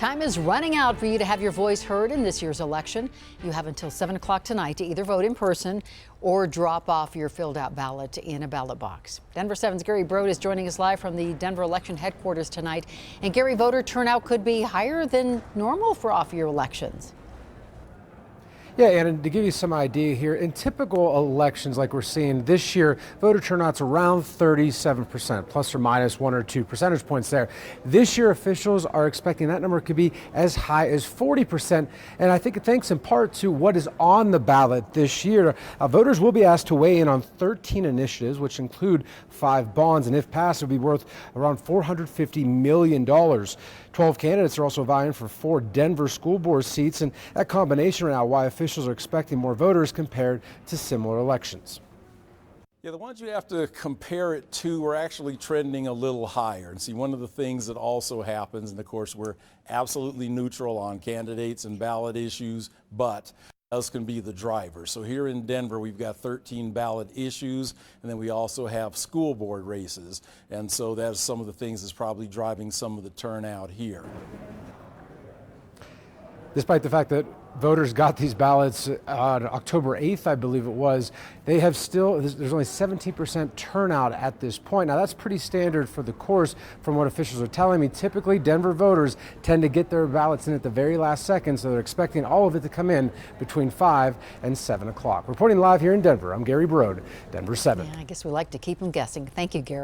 Time is running out for you to have your voice heard in this year's election. You have until 7 o'clock tonight to either vote in person or drop off your filled out ballot in a ballot box. Denver 7's Gary Brode is joining us live from the Denver election headquarters tonight. And Gary, voter turnout could be higher than normal for off-year elections. Yeah, and to give you some idea here, in typical elections like we're seeing this year, voter turnout's around 37%, plus or minus 1 or 2 percentage points there. This year, officials are expecting that number could be as high as 40%, and I think it thanks in part to what is on the ballot this year. Voters will be asked to weigh in on 13 initiatives, which include 5 bonds, and if passed, it will be worth around $450 million. 12 candidates are also vying for 4 Denver school board seats, and that combination right now why officials are expecting more voters compared to similar elections. Yeah, the ones you have to compare it to are actually trending a little higher. And see, one of the things that also happens, and of course we're absolutely neutral on candidates and ballot issues, but those can be the driver. So here in Denver, we've got 13 ballot issues, and then we also have school board races. And so that's some of the things that's probably driving some of the turnout here. Despite the fact that voters got these ballots on October 8th, I believe it was, they have still, there's only 17% turnout at this point. Now that's pretty standard for the course from what officials are telling me. Typically, Denver voters tend to get their ballots in at the very last second, so they're expecting all of it to come in between 5 and 7 o'clock. Reporting live here in Denver, I'm Gary Brode, Denver 7. Yeah, I guess we like to keep them guessing. Thank you, Gary.